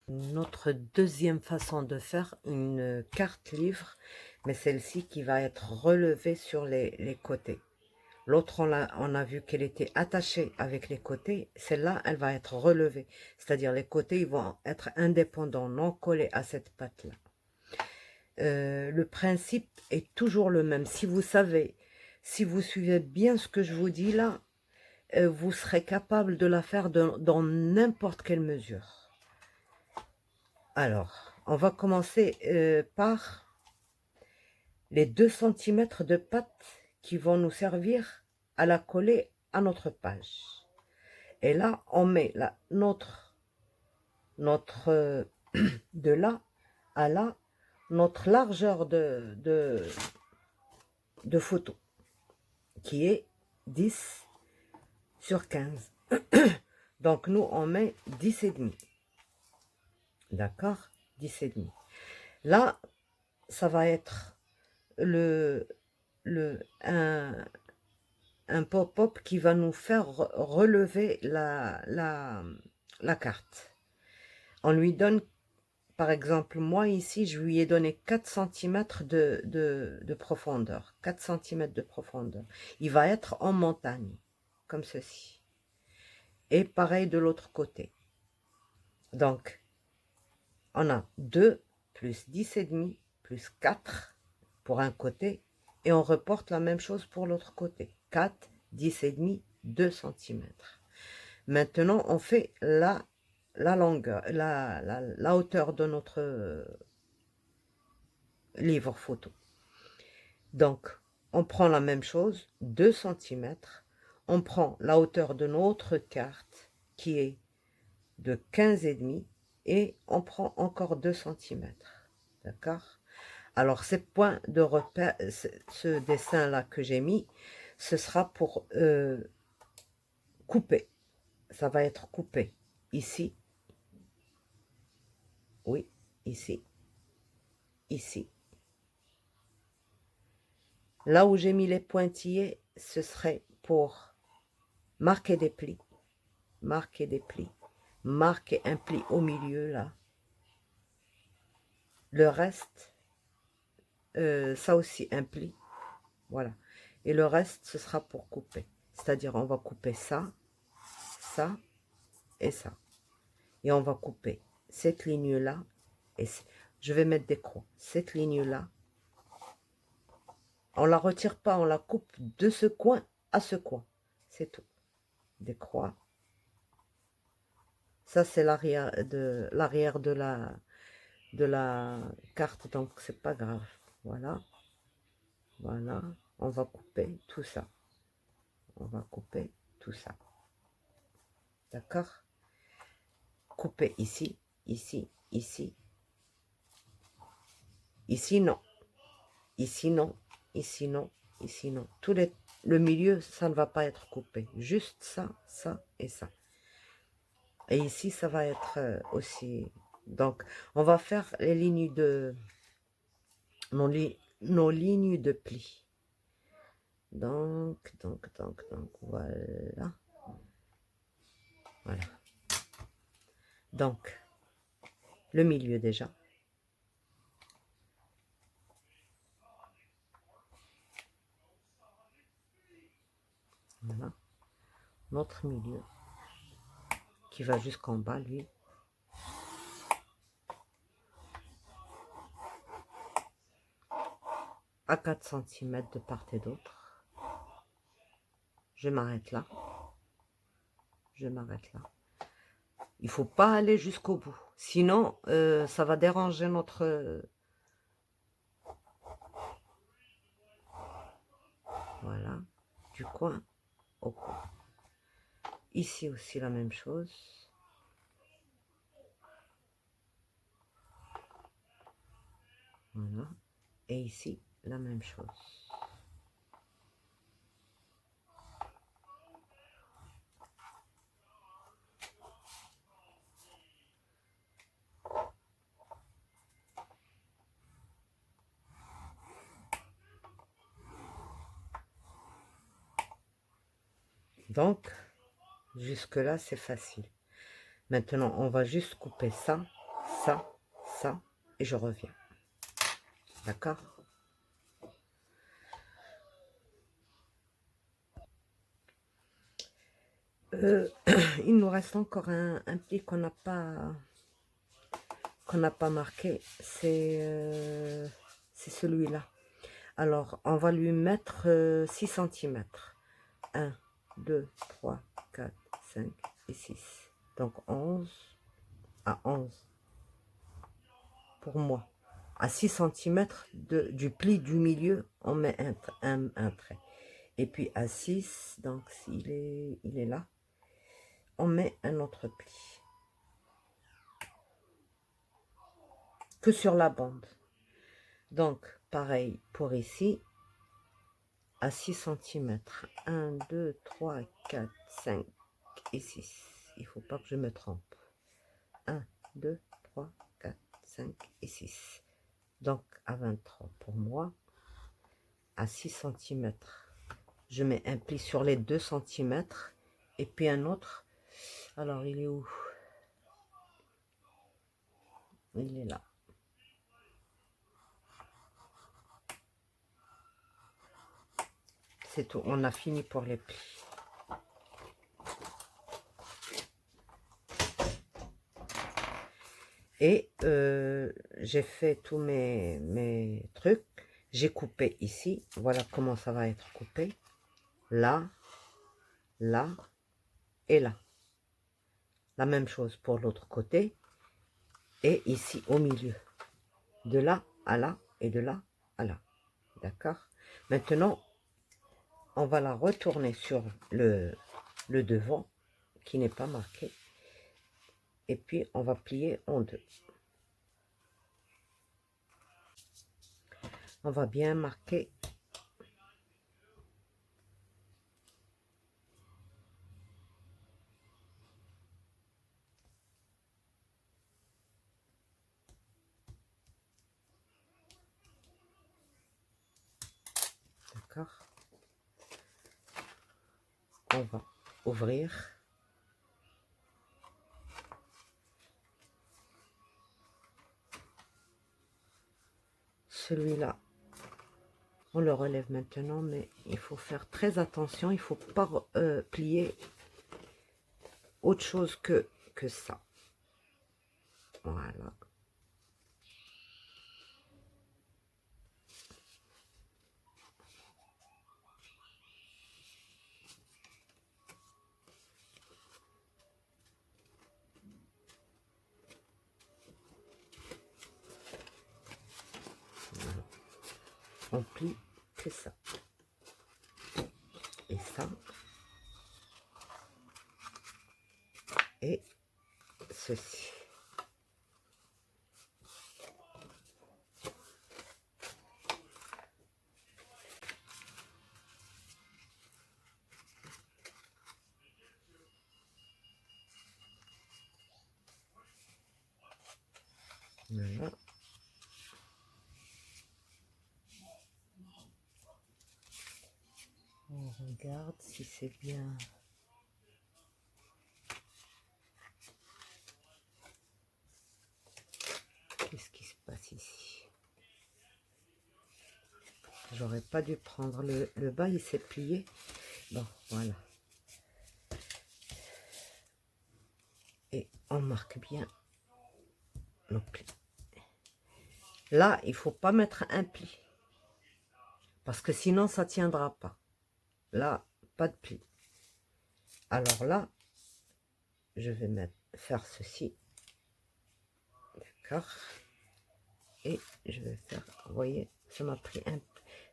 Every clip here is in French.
Notre deuxième façon de faire une carte livre, mais celle-ci qui va être relevée sur les côtés. L'autre, on a vu qu'elle était attachée avec les côtés. Celle-là, elle va être relevée. C'est-à-dire les côtés, ils vont être indépendants, non collés à cette patte-là. Le principe est toujours le même. Si vous savez, si vous suivez bien ce que je vous dis là, vous serez capable de la faire dans n'importe quelle mesure. Alors, on va commencer par les 2 centimètres de pâte qui vont nous servir à la coller à notre page. Et là, on met notre de là à là, notre largeur de photo, qui est 10 sur 15. Donc, nous, on met 10 et demi. D'accord? 10 et demi. Là, ça va être un pop-up qui va nous faire relever la carte. On lui donne, par exemple, moi ici, je lui ai donné 4 cm de profondeur. 4 cm de profondeur. Il va être en montagne, comme ceci. Et pareil de l'autre côté. Donc, on a 2 plus 10 et demi plus 4 pour un côté. Et on reporte la même chose pour l'autre côté. 4, 10 et demi, 2 cm. Maintenant, on fait la longueur, la hauteur de notre livre photo. Donc, on prend la même chose, 2 cm. On prend la hauteur de notre carte qui est de 15 et demi et on prend encore 2 cm. D'accord? Alors, ces points de repère, ce dessin-là que j'ai mis, ce sera pour couper. Ça va être coupé ici. Oui, ici. Ici. Là où j'ai mis les pointillés, ce serait pour marquer des plis. Marquer des plis. Marquer un pli au milieu, là. Le reste, ça aussi, un pli. Voilà. Et le reste, ce sera pour couper. C'est-à-dire, on va couper ça, ça et ça. Et on va couper cette ligne-là. Et je vais mettre des croix. Cette ligne-là, on la retire pas, on la coupe de ce coin à ce coin. C'est tout. Des croix. Ça, c'est l'arrière de la carte, donc c'est pas grave. Voilà. Voilà. On va couper tout ça. On va couper tout ça. D'accord? Couper ici, ici, ici. Ici, non. Ici, non. Ici, non. Ici, non. Le milieu, ça ne va pas être coupé. Juste ça, ça et ça. Et ici, ça va être aussi... Donc, on va faire les lignes de... nos lignes de plis. Donc, voilà. Voilà. Donc, le milieu déjà. Voilà. Notre milieu. Qui va jusqu'en bas, lui. À 4 cm de part et d'autre. Je m'arrête là. Je m'arrête là. Il ne faut pas aller jusqu'au bout. Sinon, ça va déranger notre... Voilà. Du coin au coin. Ici aussi la même chose. Voilà. Et ici, la même chose. Donc, jusque-là, c'est facile. Maintenant, on va juste couper ça, ça, ça, et je reviens. D'accord? Il nous reste encore un pli qu'on n'a pas marqué, c'est celui-là. Alors, on va lui mettre 6 cm. 1, 2, 3, 4, 5 et 6. Donc 11 à 11 pour moi. À 6 cm du pli du milieu, on met un trait. Et puis à 6, donc il est là, on met un autre pli. Que sur la bande. Donc, pareil pour ici, à 6 cm. 1, 2, 3, 4, 5 et 6. Il ne faut pas que je me trompe. 1, 2, 3, 4, 5 et 6. Donc, à 23 pour moi, à 6 cm, je mets un pli sur les 2 cm et puis un autre. Alors, il est où? Il est là. C'est tout, on a fini pour les plis. Et j'ai fait tous mes trucs. J'ai coupé ici. Voilà comment ça va être coupé. Là, là et là. La même chose pour l'autre côté. Et ici au milieu. De là à là et de là à là. D'accord? Maintenant, on va la retourner sur le devant qui n'est pas marqué. Et puis, on va plier en deux. On va bien marquer. D'accord? On va ouvrir. Celui-là, on le relève maintenant, mais il faut faire très attention. Il ne faut pas plier autre chose que ça. Voilà. On plie que ça. Et ça. Et ceci. Voilà. On regarde si c'est bien. Qu'est-ce qui se passe ici? J'aurais pas dû prendre le bas, il s'est plié. Bon, voilà. Et on marque bien nos plis. Là, il faut pas mettre un pli. Parce que sinon, ça tiendra pas. Là, pas de pli. Alors là, je vais faire ceci. D'accord? Et je vais faire, vous voyez, ça m'a pris un...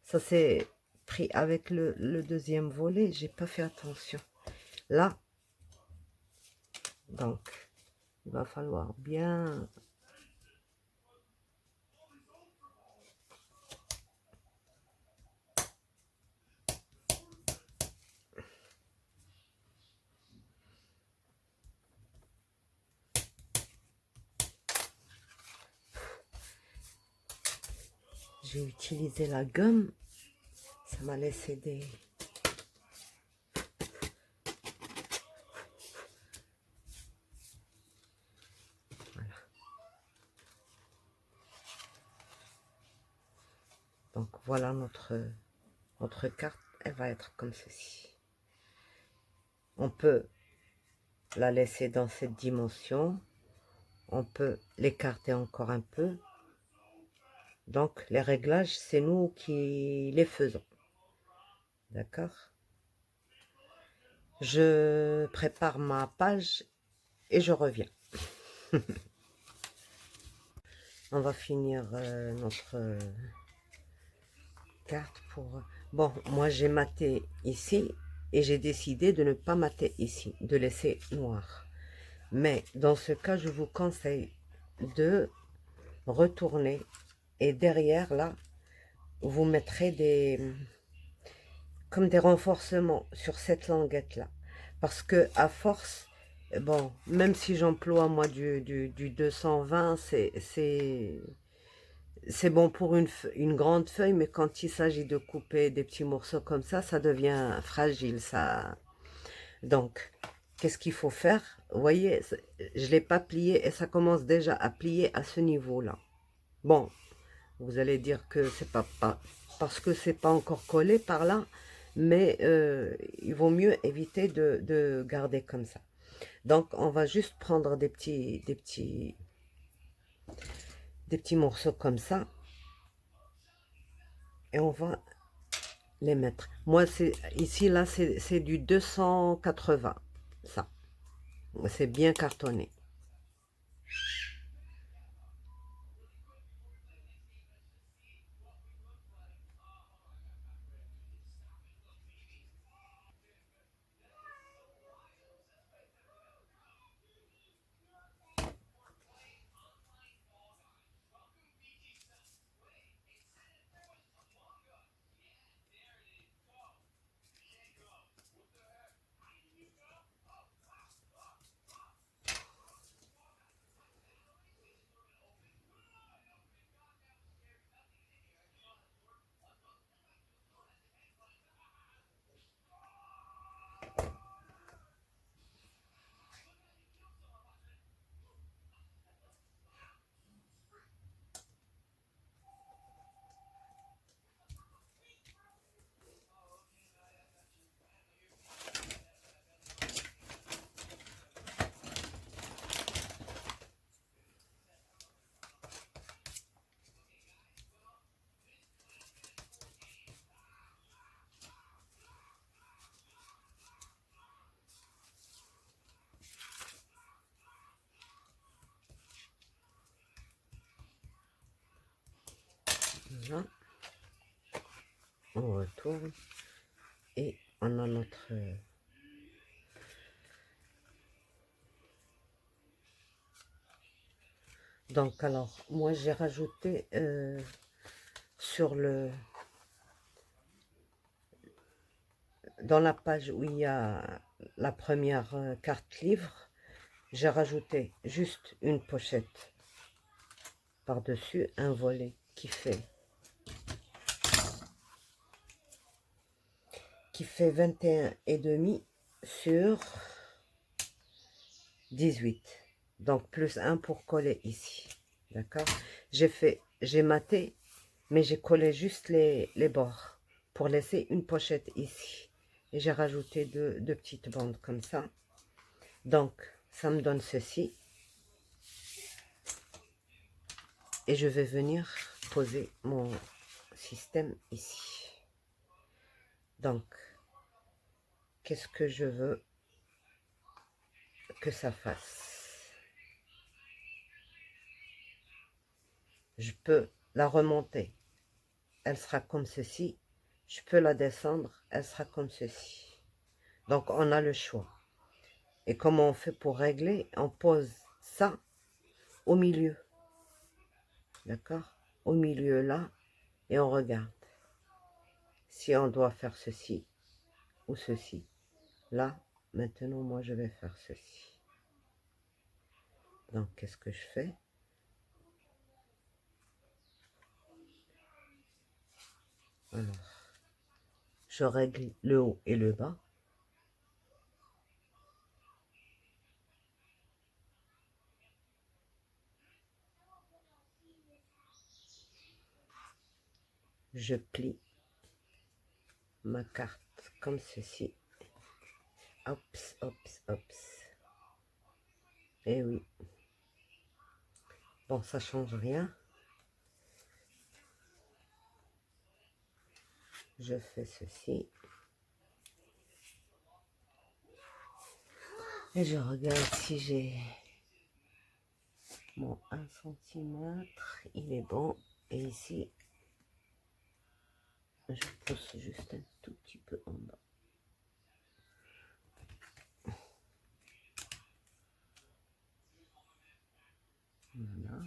Ça s'est pris avec le deuxième volet, j'ai pas fait attention. Là, donc, il va falloir bien... J'ai utilisé la gomme, ça m'a laissé des... Voilà. Donc voilà notre carte, elle va être comme ceci. On peut la laisser dans cette dimension, on peut l'écarter encore un peu. Donc les réglages, c'est nous qui les faisons. D'accord? Je prépare ma page et je reviens. On va finir notre carte pour... Bon, moi j'ai maté ici et j'ai décidé de ne pas mater ici, de laisser noir. Mais dans ce cas, je vous conseille de retourner et derrière là, vous mettrez comme des renforcements sur cette languette là. Parce que à force, bon, même si j'emploie moi du 220, c'est bon pour une grande feuille, mais quand il s'agit de couper des petits morceaux comme ça devient fragile, ça. Donc, qu'est-ce qu'il faut faire? Vous voyez, je ne l'ai pas plié et ça commence déjà à plier à ce niveau-là. Bon, vous allez dire que c'est pas parce que c'est pas encore collé par là, mais il vaut mieux éviter de garder comme ça. Donc, on va juste prendre des petits morceaux comme ça et on va les mettre. Moi, c'est ici, là, c'est du 280, ça. C'est bien cartonné. Là, on retourne et on a notre... Donc, alors, moi, j'ai rajouté sur le... Dans la page où il y a la première carte livre, j'ai rajouté juste une pochette par-dessus, un volet qui fait 21,5 sur 18. Donc, plus un pour coller ici. D'accord? J'ai maté, mais j'ai collé juste les bords pour laisser une pochette ici. Et j'ai rajouté deux petites bandes comme ça. Donc, ça me donne ceci. Et je vais venir poser mon système ici. Donc, qu'est-ce que je veux que ça fasse? Je peux la remonter. Elle sera comme ceci. Je peux la descendre. Elle sera comme ceci. Donc, on a le choix. Et comment on fait pour régler? On pose ça au milieu. D'accord? Au milieu là. Et on regarde. Si on doit faire ceci ou ceci. Là, maintenant, moi, je vais faire ceci. Donc, qu'est-ce que je fais? Alors, je règle le haut et le bas. je plie ma carte comme ceci. Hops, hops, hops. Et oui. Bon, ça change rien. Je fais ceci. Et je regarde si j'ai mon 1 cm. Il est bon. Et ici, je pousse juste un tout petit peu en bas. Voilà.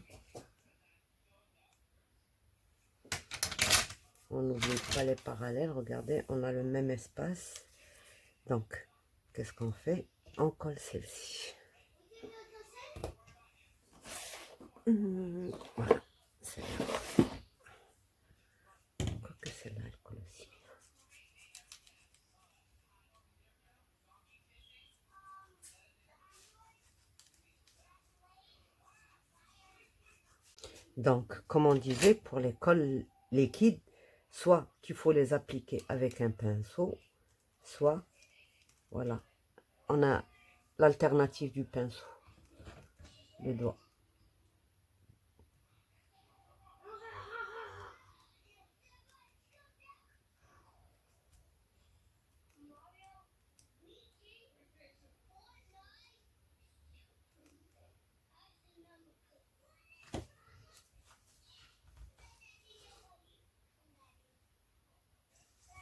On n'oublie pas les parallèles. Regardez, on a le même espace. Donc, qu'est-ce qu'on fait? On colle celle-ci. Voilà. Celle-là. Quoique celle-là, elle colle aussi. Donc, comme on disait, pour les colles liquides, soit qu'il faut les appliquer avec un pinceau, soit, voilà, on a l'alternative du pinceau, les doigts.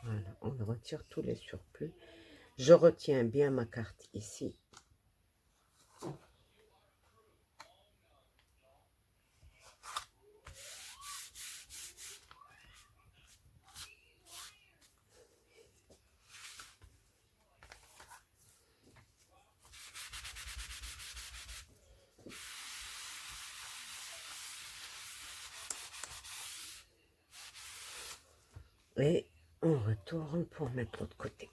Voilà, on retire tous les surplus. Je retiens bien ma carte ici. Et on retourne pour mettre l'autre côté.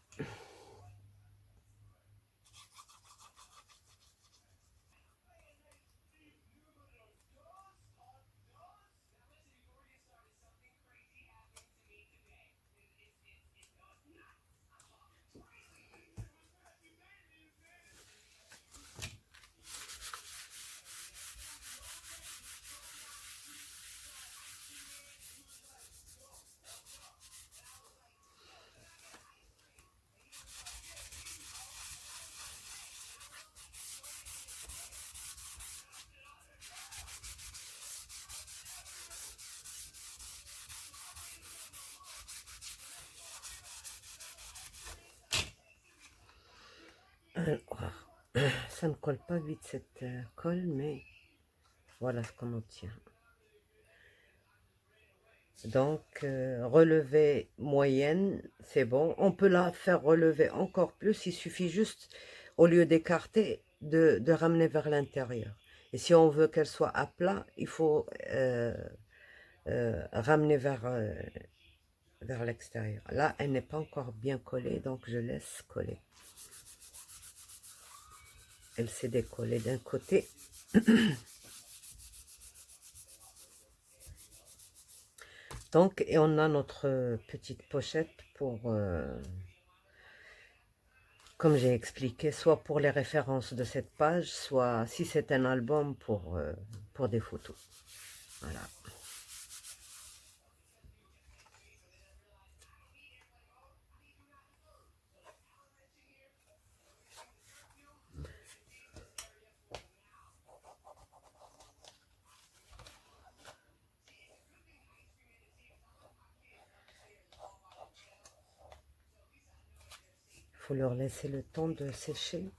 Alors, ça ne colle pas vite cette colle, mais voilà ce qu'on obtient. Donc, relever moyenne, c'est bon. On peut la faire relever encore plus. Il suffit juste, au lieu d'écarter, de ramener vers l'intérieur. Et si on veut qu'elle soit à plat, il faut ramener vers l'extérieur. Là, elle n'est pas encore bien collée, donc je laisse coller. Elle s'est décollée d'un côté. Donc, et on a notre petite pochette pour, comme j'ai expliqué, soit pour les références de cette page, soit si c'est un album pour des photos. Voilà. Il faut leur laisser le temps de sécher.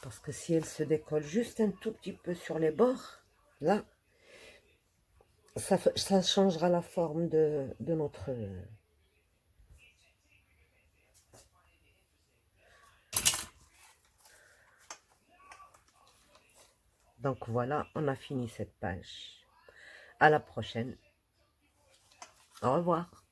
Parce que si elle se décolle juste un tout petit peu sur les bords, là, ça changera la forme de notre... Donc voilà, on a fini cette page. À la prochaine. Au revoir.